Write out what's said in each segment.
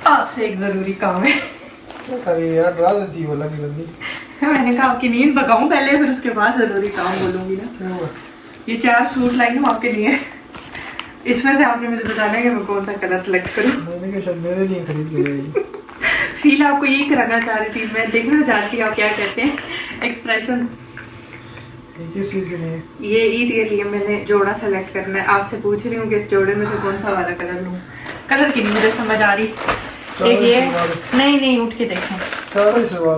आपसे एक जरूरी काम है। क्या कर रही है यार, डरा देती है बोला की बंदी। मैंने कहा आपकी नींद भगाऊं पहले, फिर उसके बाद जरूरी काम बोलूंगी ना। क्या हुआ? ये 4 सूट लाई हूँ आपके लिए। इसमें से आपने मुझे बताना है कि मैं कौन सा कलर सेलेक्ट करूँ। मैंने कहा शायद मेरे लिए खरीद के लाई। फील आपको यही कराना चाह रही थी मैं, देखना चाहती हूँ आप क्या कहते हैं एक्सप्रेशंस। ये किस चीज़ के लिए? ये ईद के लिए मैंने जोड़ा सेलेक्ट करना है। आपसे पूछ रही हूँ कि इस जोड़े में से कौन सा वाला कलर लूँ। कलर की नहीं मुझे समझ आ रही। एक ये नहीं उठ के देखें,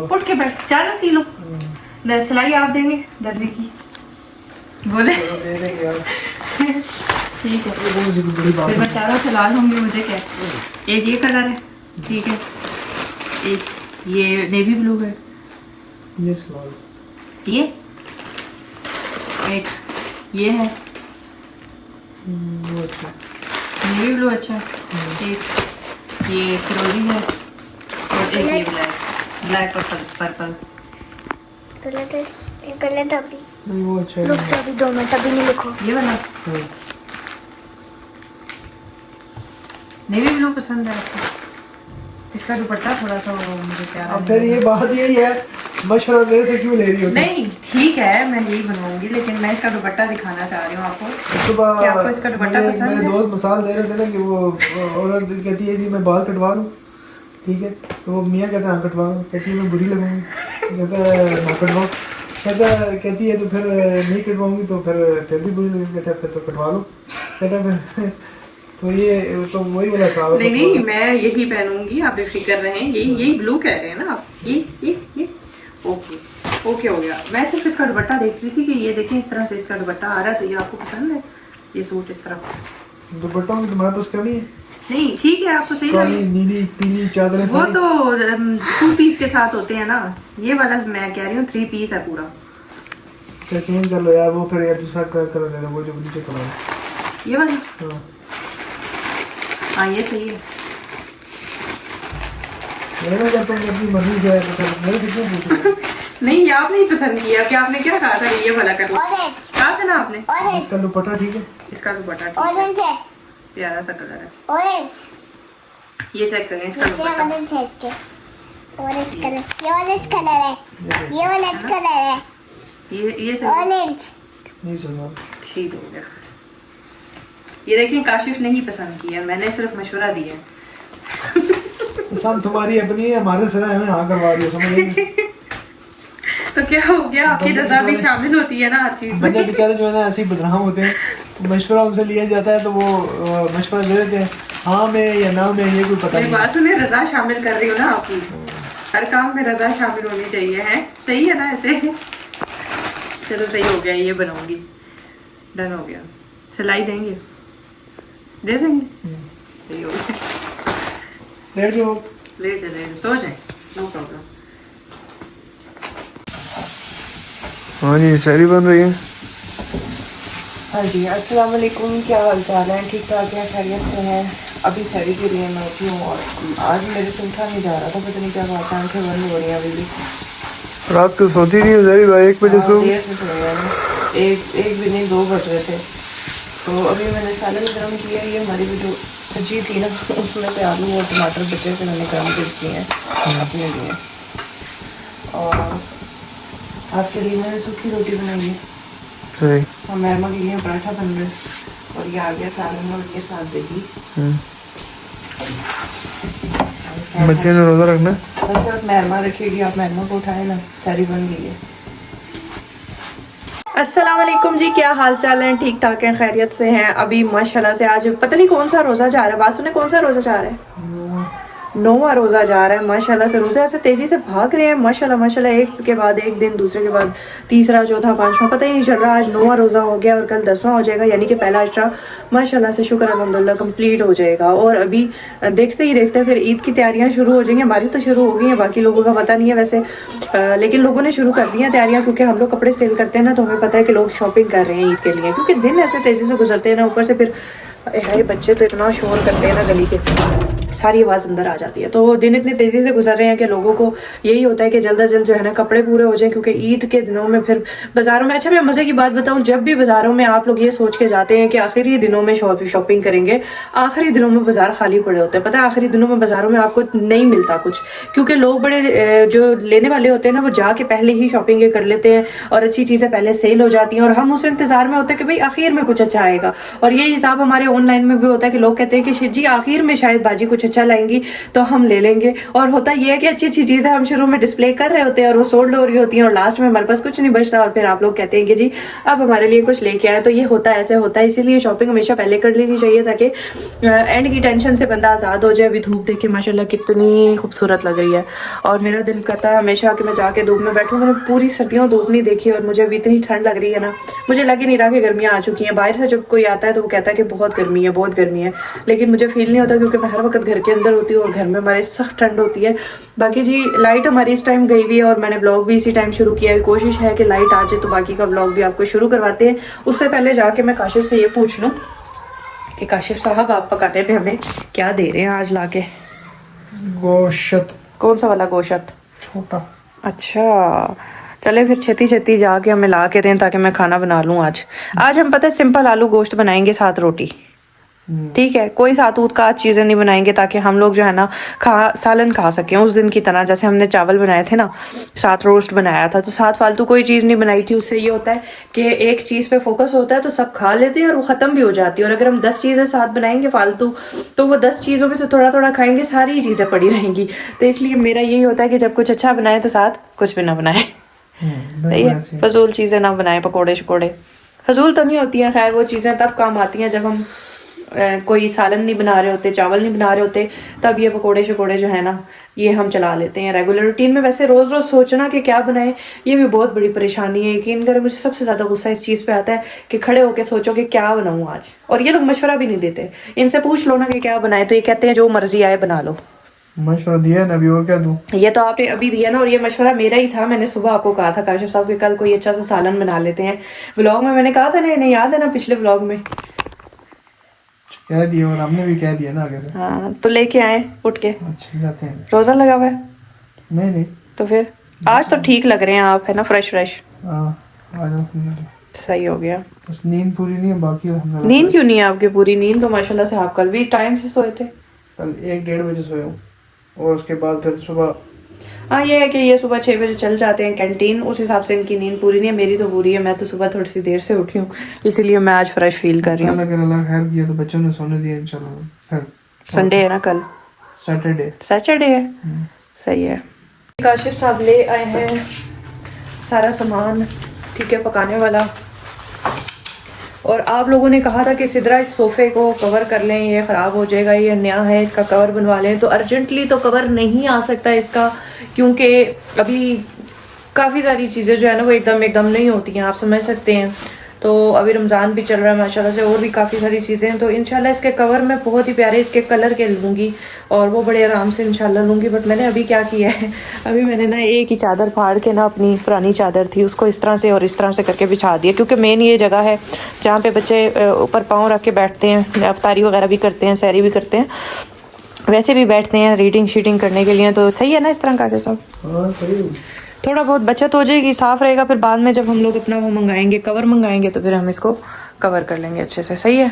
उठ के बैठ, चादर सी लो। सिलाई आप देंगे दर्जी की, बोले ठीक है। फिर मैं चारों सिला लूँगी। मुझे क्या, एक ये कलर है, ठीक है, एक ये नेवी ब्लू है, ये स्मॉल, ये एक ये है वो अच्छा, नेवी ब्लू अच्छा, एक ये फिरोजी है और एक ये ब्लैक और पर्पल। गलत अभी नहीं वो अच्छा रुक जा, अभी 2 मिनट, अभी नहीं लिखो। ये वाला नेवी ब्लू पसंद है आपको? इसका दुपट्टा थोड़ा सा मुझे प्यारा अब फिर ये बात यही है, मशवरा मेरे से क्यों ले रही हो? नहीं ठीक है, मैं यही बनवाऊंगी, लेकिन मैं इसका दुपट्टा दिखाना चाह रही हूँ आपको। सुबह क्या आपको इसका दुपट्टा पसंद है? मेरे दोस्त मिसाल दे रहे थे ना कि वो औरत कहती है जी मैं बाल कटवा लूँ, ठीक है, तो वो मियाँ कहते हैं हाँ कटवा लूँ, कहती है मैं बुरी लगूंगी, कहता है ना कटवाओ, कहती है तो फिर नहीं कटवाऊंगी तो फिर भी बुरी लगेगी, कहता है फिर तो कटवा लो, कहता है तो ये तो वही वाला साहब। नहीं मैं यही पहनूंगी, आप बेफिक्र रहें। यही ब्लू कह रहे हैं ना आप? ये ओके ओके हो गया। मैं सिर्फ इसका दुपट्टा देख रही थी कि ये देखें इस तरह से इसका दुपट्टा आ रहा है, तो ये आपको पसंद है ये सूट इस तरह? दुपट्टों की तुम्हारे पास कमी है? नहीं ठीक है, आपको सही काली लगे। नीली पीली चादरें वो सारी? तो 2 पीस के साथ होते हैं ना, ये वाला मैं कह रही हूँ 3 पीस है पूरा। अच्छा चेंज कर लो यार, वो फिर यार दूसरा कलर ले लो, वो जो नीचे कलर है। ये वाला हाँ हाँ ये सही है। मैंने जब तुम अपनी मर्जी से तो फिर मेरे से क्यों पूछ रहे हो? नहीं ये आपने ही पसंद किया कि आपने क्या कहा था ये वाला कर लो, कहा था ना आपने। इसका दुपट्टा ठीक है? इसका दुपट्टा ठीक है, ऑरेंज है, प्यारा सा कलर है। ऑरेंज ये चेक करें इसका दुपट्टा। ऑरेंज है, इसके ऑरेंज कलर, ये ऑरेंज कलर है, ये ऑरेंज कलर है, ये सही ऑरेंज। ये सुनो ठीक हो गया। ये देखिए काशिफ ने ही पसंद किया, मैंने सिर्फ मशवरा दिया। पसंद तुम्हारी अपनी है, हमारे सिरा हमें हाँ करवा रही हो, समझ रही? तो क्या हो गया, आपकी रजा भी शामिल होती है ना हर चीज बंदे में। बेचारे जो है ना ऐसे ही बदनाम होते हैं, मशवरा उनसे लिया जाता है तो वो मशवरा दे देते हैं हाँ में या ना में, ये कोई पता मेरी नहीं। बात सुने, रजा शामिल कर रही हो ना आपकी, हर काम में रजा शामिल होनी चाहिए है, सही है ना ऐसे? चलो सही हो गया, ये बनाऊंगी, डन हो गया। सिलाई देंगे? दे देंगे, सही हो गया। लेट जाओ, ले सो जाए, नो प्रॉब्लम। हाँ जी सारी बन रही है। हाँ जी अस्सलाम वालेकुम, क्या हाल चाल है? ठीक ठाक है, खैरियत से हैं? अभी सैरी के लिए मैं उठी हूँ और आज मेरे से उठा नहीं जा रहा था, पता नहीं क्या बात है, आंखें बंद हो रही हैं अभी भी। रात को सोती नहीं है जहरी भाई? 1 बजे सो? देर से सोए हैं, एक भी नहीं 2 बज रहे थे। तो अभी मैंने सालन गर्म किया, ये हमारी भी जो सब्जी थी ना उसमें से आलू और टमाटर बचे थे, मैंने गर्म कर दिए हैं अपने लिए। और आपके लिए मैंने सूखी रोटी बनाई है, सही। और मेहमा के लिए पराठा बन रहा है, और ये आ गया सालन और ये साथ देगी। बच्चे ने रोजा रखना? बस सिर्फ मेहमा रखेगी, आप मेहमा को उठाए ना, सारी बन गई है। अस्सलाम वालेकुम जी, क्या हाल चाल है? ठीक ठाक है, खैरियत से हैं? अभी माशाल्लाह से आज पता नहीं कौन सा रोज़ा जा रहा है, बासु ने कौन सा रोज़ा जा रहा है? 9वां रोज़ा जा रहा है। माशाल्लाह से रोज़े ऐसे तेज़ी से भाग रहे हैं, माशाल्लाह माशाल्लाह, एक के बाद एक दिन, दूसरे के बाद तीसरा, चौथा, 5वां, पता ही नहीं चल रहा। आज 9वां रोज़ा हो गया और कल 10वां हो जाएगा, यानी कि पहला अशरा माशाल्लाह से शुक्र अल्हम्दुलिल्लाह कंप्लीट हो जाएगा। और अभी देखते ही देखते फिर ईद की तैयारियां शुरू हो जाएंगी। हमारी तो शुरू हो गई हैं, बाकी लोगों का पता नहीं है वैसे, लेकिन लोगों ने शुरू कर दी हैं तैयारियां, क्योंकि हम लोग कपड़े सेल करते हैं ना, तो हमें पता है कि लोग शॉपिंग कर रहे हैं ईद के लिए, क्योंकि दिन ऐसे तेज़ी से गुजरते हैं ना, ऊपर से फिर हाय बच्चे तो इतना शोर करते हैं ना गली के, सारी आवाज़ अंदर आ जाती है। तो दिन इतनी तेज़ी से गुजर रहे हैं कि लोगों को यही होता है कि जल्द अज जल्द जो है ना कपड़े पूरे हो जाएं, क्योंकि ईद के दिनों में फिर बाज़ारों में, अच्छा मैं मज़े की बात बताऊं, जब भी बाज़ारों में आप लोग ये सोच के जाते हैं कि आखिरी दिनों में शॉपिंग करेंगे, आखिरी दिनों में बाज़ार खाली पड़े होते हैं। पता है आखिरी दिनों में बाज़ारों में आपको नहीं मिलता कुछ, क्योंकि लोग बड़े जो लेने वाले होते हैं ना वो जाके पहले ही शॉपिंग कर लेते हैं और अच्छी चीज़ें पहले सेल हो जाती हैं, और हम उस इंतज़ार में होते हैं कि भाई आखिर में कुछ अच्छा आएगा। और ये हिसाब हमारे ऑनलाइन में भी होता है कि लोग कहते हैं कि जी आखिर में शायद बाजी कुछ अच्छा लाएंगी तो हम ले लेंगे, और होता ये है कि अच्छी अच्छी चीज़ें हम शुरू में डिस्प्ले कर रहे होते हैं और वो सोल्ड हो रही होती हैं और लास्ट में हमारे पास कुछ नहीं बचता, और फिर आप लोग कहते हैं कि जी अब हमारे लिए कुछ लेके आए। तो ये होता है, ऐसे होता है, इसीलिए शॉपिंग हमेशा पहले कर लेनी चाहिए ताकि एंड की टेंशन से बंदा आज़ाद हो जाए। अभी धूप देख के माशाल्लाह कितनी खूबसूरत लग रही है, और मेरा दिल करता है हमेशा कि मैं जाके धूप में बैठूँ। मैंने पूरी सर्दियों धूप नहीं देखी और मुझे अभी इतनी ठंड लग रही है ना, मुझे लग ही नहीं रहा कि गर्मियाँ आ चुकी हैं। बाहर से जब कोई आता है तो वो कहता है कि बहुत गर्मी है, बहुत गर्मी है, लेकिन मुझे फील नहीं होता क्योंकि मैं हर वक्त घर के अंदर होती हूँ और घर में हमारे सख्त ठंड होती है। बाकी जी लाइट हमारी इस टाइम गई हुई है और मैंने ब्लॉग भी इसी टाइम शुरू किया है। कोशिश है कि लाइट आ जाए तो बाकी का ब्लॉग भी आपको शुरू करवाते हैं। उससे पहले जाके मैं काशिफ से ये पूछ लूँ कि काशिफ साहब आप पकाने पे हमें क्या दे रहे हैं आज लाके? गोश्त। कौन सा वाला गोश्त? छोटा। अच्छा चले फिर छेती छेती जाके हमें ला के दें ताकि मैं खाना बना लूँ। आज हम पता है सिंपल आलू गोश्त बनाएंगे, साथ रोटी, ठीक है? कोई सातूत का चीज़ें नहीं बनाएंगे ताकि हम लोग जो है ना सालन खा सकें उस दिन की तरह। जैसे हमने चावल बनाए थे ना, साथ रोस्ट बनाया था, तो साथ फालतू कोई चीज़ नहीं बनाई थी। उससे ये होता है कि एक चीज़ पे फोकस होता है तो सब खा लेते हैं और वो ख़त्म भी हो जाती है। और अगर हम 10 चीज़ें साथ बनाएंगे फालतू, तो वो 10 चीज़ों में से थोड़ा थोड़ा खाएंगे, सारी चीज़ें पड़ी रहेंगी। तो इसलिए मेरा यही होता है कि जब कुछ अच्छा बनाए तो साथ कुछ भी ना बनाए, सही है? फजूल चीज़ें ना बनाए, पकौड़े शकोड़े फजूल तो नहीं होती हैं, खैर वो चीज़ें तब काम आती हैं जब हम कोई सालन नहीं बना रहे होते, चावल नहीं बना रहे होते, तब ये पकोड़े शकोड़े जो है ना ये हम चला लेते हैं रेगुलर रूटीन में। वैसे रोज़ रोज़ सोचना कि क्या बनाएं ये भी बहुत बड़ी परेशानी है। यकीन करें मुझे सबसे ज़्यादा गुस्सा इस चीज़ पे आता है कि खड़े होकर सोचो कि क्या बनाऊँ आज, और ये लोग मशवरा भी नहीं देते। इनसे पूछ लो ना कि क्या बनाए तो ये कहते हैं जो मर्जी आए बना लो। मशवरा दिया है ना, अभी और क्या दूं? ये तो आपने अभी दिया ना, और ये मशवरा मेरा ही था। मैंने सुबह आपको कहा था काशिफ साहब कि कल कोई अच्छा सा सालन बना लेते हैं, व्लॉग में मैंने कहा था ना, इन्हें याद है ना पिछले व्लॉग में कह दिया, और हमने भी कह दिया ना आगे से। हाँ तो लेके आए उठ के। अच्छा जाते हैं। रोज़ा लगा हुआ है? नहीं तो फिर आज तो ठीक लग रहे हैं आप, है ना, फ्रेश फ्रेश। हाँ आ जाओ। सही हो गया। बस नींद पूरी नहीं है, बाकी नींद क्यों नहीं है आपकी पूरी? नींद तो माशाल्लाह से आप कल भी टाइम से सोए थे। कल 1-1:30 बजे सोया हूँ, और उसके बाद फिर सुबह। हाँ ये है कि ये सुबह 6 बजे चल जाते हैं कैंटीन, उस हिसाब से इनकी नींद पूरी नहीं है। मेरी तो पूरी है, मैं तो सुबह थोड़ी सी देर से उठी हूँ, इसीलिए मैं आज फ्रेश फील कर रही हूँ। अल्लाह खैर किया तो बच्चों ने सोने दिया इंशाल्लाह। फिर संडे है ना कल? सैटरडे है, सही है। काशिफ साहब ले आए हैं सारा सामान, ठीक है, पकाने वाला। और आप लोगों ने कहा था कि सिद्रा इस सोफ़े को कवर कर लें, ये ख़राब हो जाएगा, ये नया है, इसका कवर बनवा लें। तो अर्जेंटली तो कवर नहीं आ सकता इसका, क्योंकि अभी काफ़ी सारी चीज़ें जो है ना वो एकदम नहीं होती हैं, आप समझ सकते हैं। तो अभी रमज़ान भी चल रहा है माशाल्लाह से, और भी काफ़ी सारी चीज़ें हैं। तो इंशाल्लाह इसके कवर मैं बहुत ही प्यारे इसके कलर के लूँगी और वो बड़े आराम से इंशाल्लाह लूँगी। बट मैंने अभी क्या किया है, अभी मैंने ना एक ही चादर फाड़ के ना, अपनी पुरानी चादर थी उसको इस तरह से और इस तरह से करके बिछा दिया, क्योंकि मेन ये जगह है जहाँ पे बच्चे ऊपर पाँव रख के बैठते हैं, अफ्तारी वगैरह भी करते हैं, सैरी भी करते हैं, वैसे भी बैठते हैं रीडिंग शीटिंग करने के लिए। तो सही है ना इस तरह का सब, थोड़ा बहुत बचत हो जाएगी, साफ़ रहेगा। फिर बाद में जब हम लोग अपना वो मंगाएंगे, कवर मंगाएंगे, तो फिर हम इसको कवर कर लेंगे अच्छे से। सही है,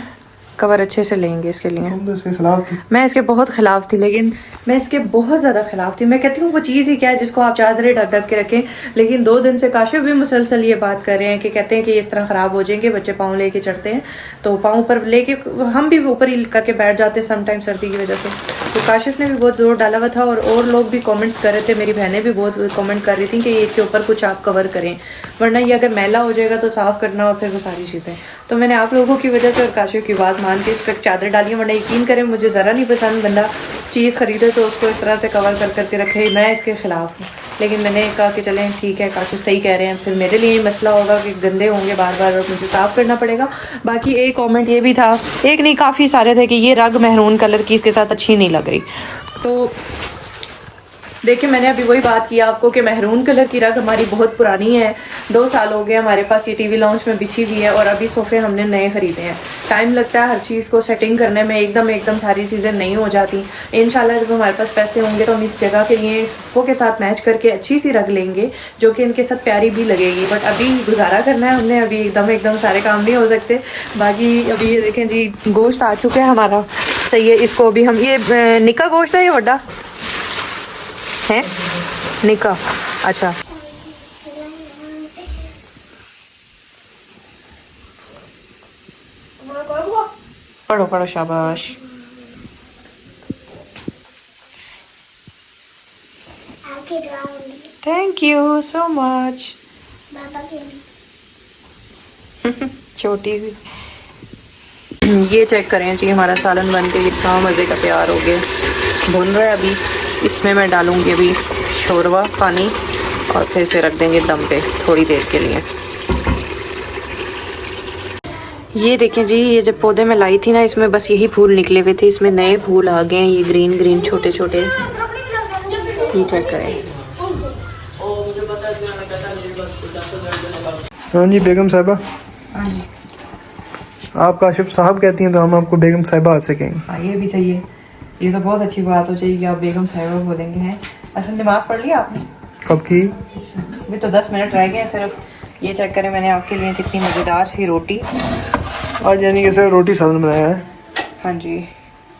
कवर अच्छे से लेंगे इसके लिए। तुम तो इसके खिलाफ थी। मैं इसके बहुत ख़िलाफ़ थी, लेकिन मैं इसके बहुत ज़्यादा ख़िलाफ़ थी। मैं कहती हूँ वो चीज़ ही क्या है जिसको आप चादरें ढक ढक के रखें। लेकिन 2 दिन से काशिफ भी मुसलसल ये बात कर रहे हैं कि कहते हैं कि इस तरह ख़राब हो जाएंगे, बच्चे पाँव लेके चढ़ते हैं तो पाँव पर लेके हम भी ऊपर ही करके बैठ जाते हैं समटाइम सर्दी की वजह से। तो काशिफ ने भी बहुत ज़ोर डाला हुआ था, और लोग भी कमेंट्स कर रहे थे, मेरी बहनें भी बहुत कमेंट कर रही थी कि इसके ऊपर कुछ आप कवर करें, वरना ये अगर मैला हो जाएगा तो साफ़ करना और फिर वो सारी चीज़ें। तो मैंने आप लोगों की वजह से और काशिफ की बात मान के इस पर चादर डाली है। वरना यकीन करें मुझे ज़रा नहीं पसंद बंदा चीज़ ख़रीदे तो उसको इस तरह से कवर कर करके रखे, मैं इसके ख़िलाफ़ हूँ। लेकिन मैंने कहा कि चलें ठीक है, काशिफ सही कह रहे हैं, फिर मेरे लिए मसला होगा कि गंदे होंगे बार बार और मुझे साफ़ करना पड़ेगा। बाकी एक कमेंट ये भी था, एक नहीं काफ़ी सारे थे, कि ये रग महरून कलर की इसके साथ अच्छी नहीं लग रही। तो देखिए मैंने अभी वही बात की आपको कि मेहरून कलर की रग हमारी बहुत पुरानी है, 2 साल हो गए हमारे पास ये टीवी लाउंज में बिछी हुई है और अभी सोफे हमने नए खरीदे हैं। टाइम लगता है हर चीज़ को सेटिंग करने में, एकदम सारी चीज़ें नहीं हो जाती। इंशाल्लाह जब हमारे पास पैसे होंगे तो हम इस जगह के लिए सोफों के साथ मैच करके अच्छी सी रग लेंगे जो कि इनके साथ प्यारी भी लगेगी। बट अभी गुजारा करना है हमने, अभी एकदम सारे काम नहीं हो सकते। बाकी अभी ये देखें जी गोश्त आ चुका है हमारा, सही है। इसको अभी हम ये निका गोश्त है, ये वड्डा है निका, अच्छा। पढ़ो पढ़ो, शाबाश। आपकी दुआ होगी। Thank you so much. पापा की भी। छोटी सी। ये चेक करें जी हमारा सालन बन के कितना मज़े का तैयार हो गया, भुन रहा है। अभी इसमें मैं डालूंगी अभी शोरवा पानी और फिर इसे रख देंगे दम पे थोड़ी देर के लिए। ये देखें जी, ये जब पौधे में लाई थी ना, इसमें बस यही फूल निकले हुए थे, इसमें नए फूल आ गए हैं, ये ग्रीन ग्रीन छोटे छोटे। ये चेक करें। हाँ जी बेगम साहिबा, हाँ जी, आप काशिफ साहब कहती हैं तो हम आपको बेगम साहिबा आज से कहेंगे। हाँ ये भी सही है, ये तो बहुत अच्छी बात हो जाएगी, आप बेगम साहिबा बोलेंगे हैं। असल नमाज पढ़ लिया आपने? कब की? अभी तो 10 मिनट रह गए हैं सिर्फ। ये चेक करें मैंने आपके लिए कितनी मज़ेदार सी रोटी। आज यानी कि सिर्फ रोटी सालन बनाया है। हाँ जी,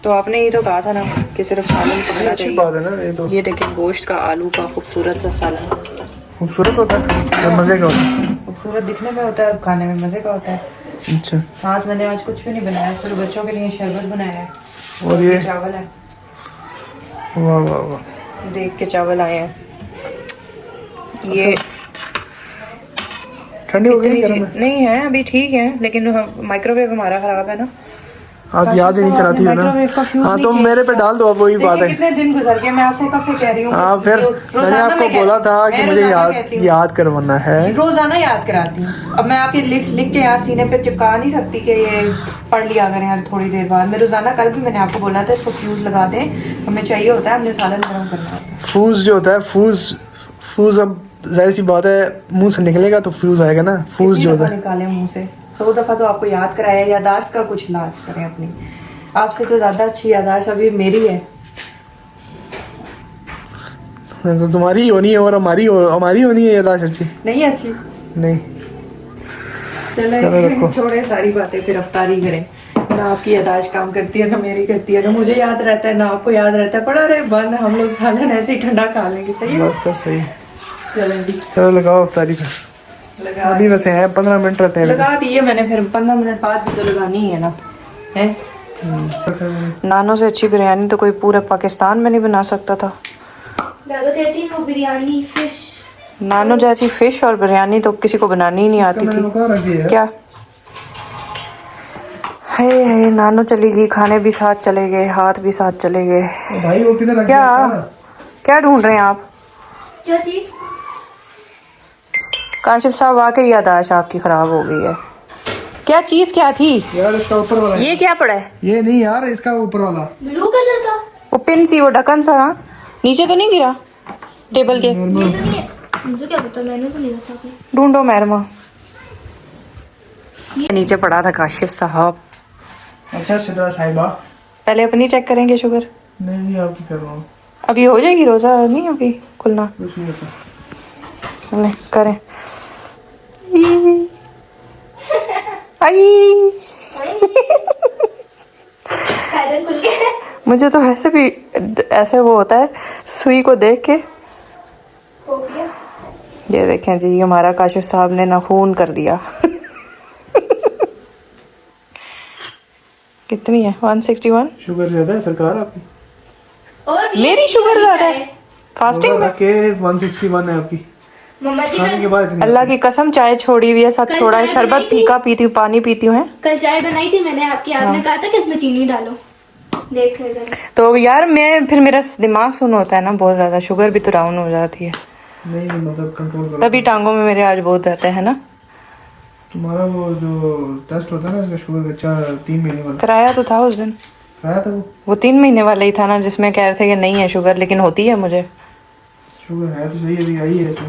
तो आपने ये तो कहा था ना कि सिर्फ सालन पकना अच्छी चाहिए। बात है ना ये तो। ये देखें गोश्त का आलू का खूबसूरत सा सालन, खूबसूरत होता है और मज़े का होता है। खूबसूरत दिखने में होता है और खाने में मज़े का होता है। अच्छा, साथ मैंने आज कुछ भी नहीं बनाया, सिर्फ बच्चों के लिए शरबत बनाया है और ये चावल है। वाह वाह वाह, देख के चावल आए हैं। ये ठंडी हो गई गर्म है? नहीं है अभी ठीक है, लेकिन माइक्रोवेव हमारा ख़राब है ना। आप याद ही नहीं कराती हो ना। हाँ तो मेरे पे डाल दो, अब वही बात है। कितने दिन गुजर गए, मैं आपसे कब से कह रही हूँ। हाँ फिर मैंने आपको बोला था कि मुझे याद करवाना है। रोजाना याद कराती हूँ। अब मैं आपके लिख के यहाँ सीने पे चिपका नहीं सकती कि ये पढ़ लिया करें हर थोड़ी देर बाद। मैं रोजाना, कल भी मैंने आपको बोला था इसको फ्यूज लगा दें, हमें चाहिए होता है, हमने सालन गर्म करना होता है। फ्यूज जो होता है, फ्यूज अब जाहिर सी बात है मुंह से निकलेगा तो फ्यूज आएगा ना। फ्यूज जो होता है निकाले मुंह से 100 दफा तो आपको याद कराया। यादाश्त का कुछ इलाज करें अपनी, आपसे तो ज्यादा अच्छी यादाश्त अभी मेरी है। तो तुम्हारी ही होनी है और हमारी होनी है यादाश्त अच्छी नहीं अच्छी नहीं। चले छोड़े सारी बातें, फिर अफ्तारी करें। ना आपकी यादाश्त काम करती है ना मेरी करती है, ना मुझे याद रहता है ना आपको याद रहता है। पड़ा रहे बंद, हम लोग सालन ऐसे ही ठंडा खा लेंगे। सही है, बात तो सही। चलो चलो लगाओ अफ्तारी पे। लगा अभी वैसे है 15 मिनट रहते हैं। लगा दिए मैंने, फिर 15 मिनट बाद भी तो लगानी ही है ना। है नानों से अच्छी बिरयानी तो कोई पूरे पाकिस्तान में नहीं बना सकता था। दादा कहती है बिरयानी फिश, नानों जैसी फिश और बिरयानी तो किसी को बनानी ही नहीं आती थी। क्या है नानो चली गई, खाने भी साथ चले गए, हाथ भी साथ चले गए। भाई वो किधर रख क्या दिया? क्या ढूंढ रहे हैं आप? क्या चीज? काशिफ साहब वाकई यादाश्त आपकी खराब हो गई है। क्या चीज क्या थी यार इसका ऊपर वाला ये? क्या पड़ा है? ये नहीं यार, इसका ऊपर वाला ब्लू कलर का वो पिन सी, वो ढक्कन सा ना? नीचे तो नहीं गिरा टेबल के? मुझे क्या पता, मैंने तो नहीं रखा। ढूंढो मैरमा। नीचे पड़ा था काशिफ साहब। अच्छा सिद्रा साहिबा, पहले अपनी चेक करेंगे शुगर। नहीं आपकी कर रहा हूँ। अभी हो जाएगी, रोजा नहीं अभी खुलना। कुछ नहीं होता। नहीं करें। आई खुल गया। मुझे तो वैसे भी ऐसे वो होता है सुई को देख के। हो गया। ये देखें जी हमारा काशिफ साहब ने नाखून कर दिया। कितनी है? 161। शुगर ज्यादा है सरकार आपकी? और मेरी शुगर ज्यादा है फास्टिंग में? के 161 है आपकी मम्मा जी खाने के बाद इतनी अल्लाह की कसम चाय छोड़ी हुई है, सब कल छोड़ा है। चाय शरबत बनाई थी। फीका पीती हूँ, पानी पीती हूँ। कल चाय बनाई थी मैंने आपकी, आपने कहा था कि इसमें चीनी डालो। देख ले जरा। तो यार मैं फिर मेरा दिमाग सुन होता है ना बहुत ज्यादा, शुगर भी तो डाउन हो जाती है। नहीं मतलब कंट्रोल करो। तभी टांगों में मेरे आज बहुत रहता है ना। तुम्हारा वो जो टेस्ट होता है ना इसका शुगर का 3 महीने वाला कराया तो था उस दिन, कराया था वो 3 महीने वाला ही था ना, जिसमें कह रहे थे कि नहीं है शुगर, लेकिन होती है मुझे। शुगर है तो सही, अभी आई है तो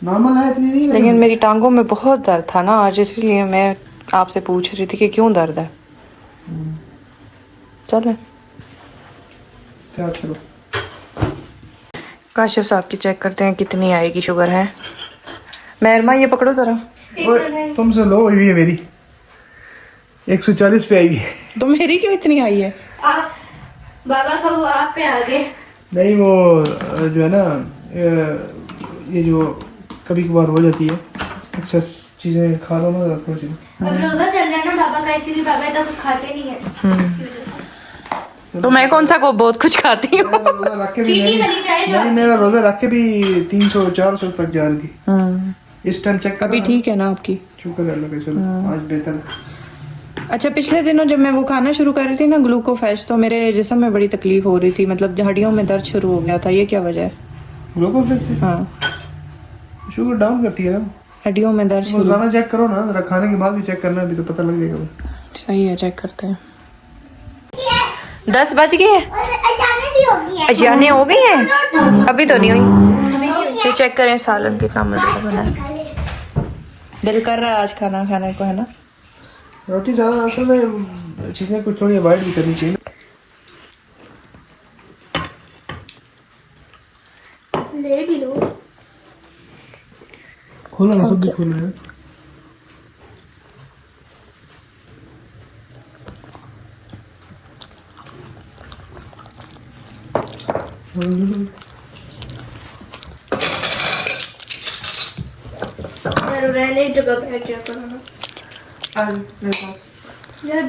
नॉर्मल है, इतनी नहीं लेकिन मेरी टांगों में बहुत दर्द था ना आज, इसलिए मैं आपसे पूछ रही थी कि क्यों दर्द है। चलें क्या करो। काशिफ साहब की चेक करते हैं कितनी आएगी शुगर है। मेहरमा ये पकड़ो जरा। ओए, तुमसे लो हुई है मेरी 140 पे आएगी। तो मेरी क्यों इतनी आई है? आप बाबा का वो आप पे आ गए। नहीं वो जो है ना ये जो कभी कभार हो जाती है, एक्सेस चीजें खा लो ना जरा थोड़ी सी। अब रोजा चल रहा है ना बाबा का, इसीलिए बाबा इतना कुछ खाते नहीं है इसी वजह से। तो मैं कौन सा को बहुत कुछ खाती हूँ। मेरा रोजा रख के भी चीनी वाली चाय जो नहीं, मेरा रोजा रख के भी 300-400 तक जा रही थी। इस टाइम चेक कर अभी ठीक है ना आपकी? शुक्र है अल्लाह का, चलो आज बेहतर है। अच्छा, पिछले दिनों जब मैं वो खाना शुरू कर रही थी ना ग्लूकोफेज, तो मेरे जिस्म में बड़ी तकलीफ हो रही थी, मतलब हड्डियों में दर्द शुरू हो गया था। ये क्या वजह है? ग्लूकोज से हाँ, शुगर डाउन करती है ना। हड्डियों में दर्द शुरू। रोजाना चेक करो ना जरा, खाने के बाद भी चेक करना, अभी तो पता लग जाएगा। सही है, चेक करते हैं। 10 बज गए हैं, और अचानक ही हो गई है। अजाने हो गई हैं, अभी तो नहीं हुई। ये चेक करें सालन कितना मजेदार बना है। दिल कर रहा है आज खाना खाने को, है ना? रोटी ज़्यादा असल में चीज़ें कुछ थोड़ी अवॉइड भी करनी चाहिए। ले भी लो। खोलो ना, खुद भी खोलो है। यार रहने जगह बैठ जा करो ना मेरे पास यार।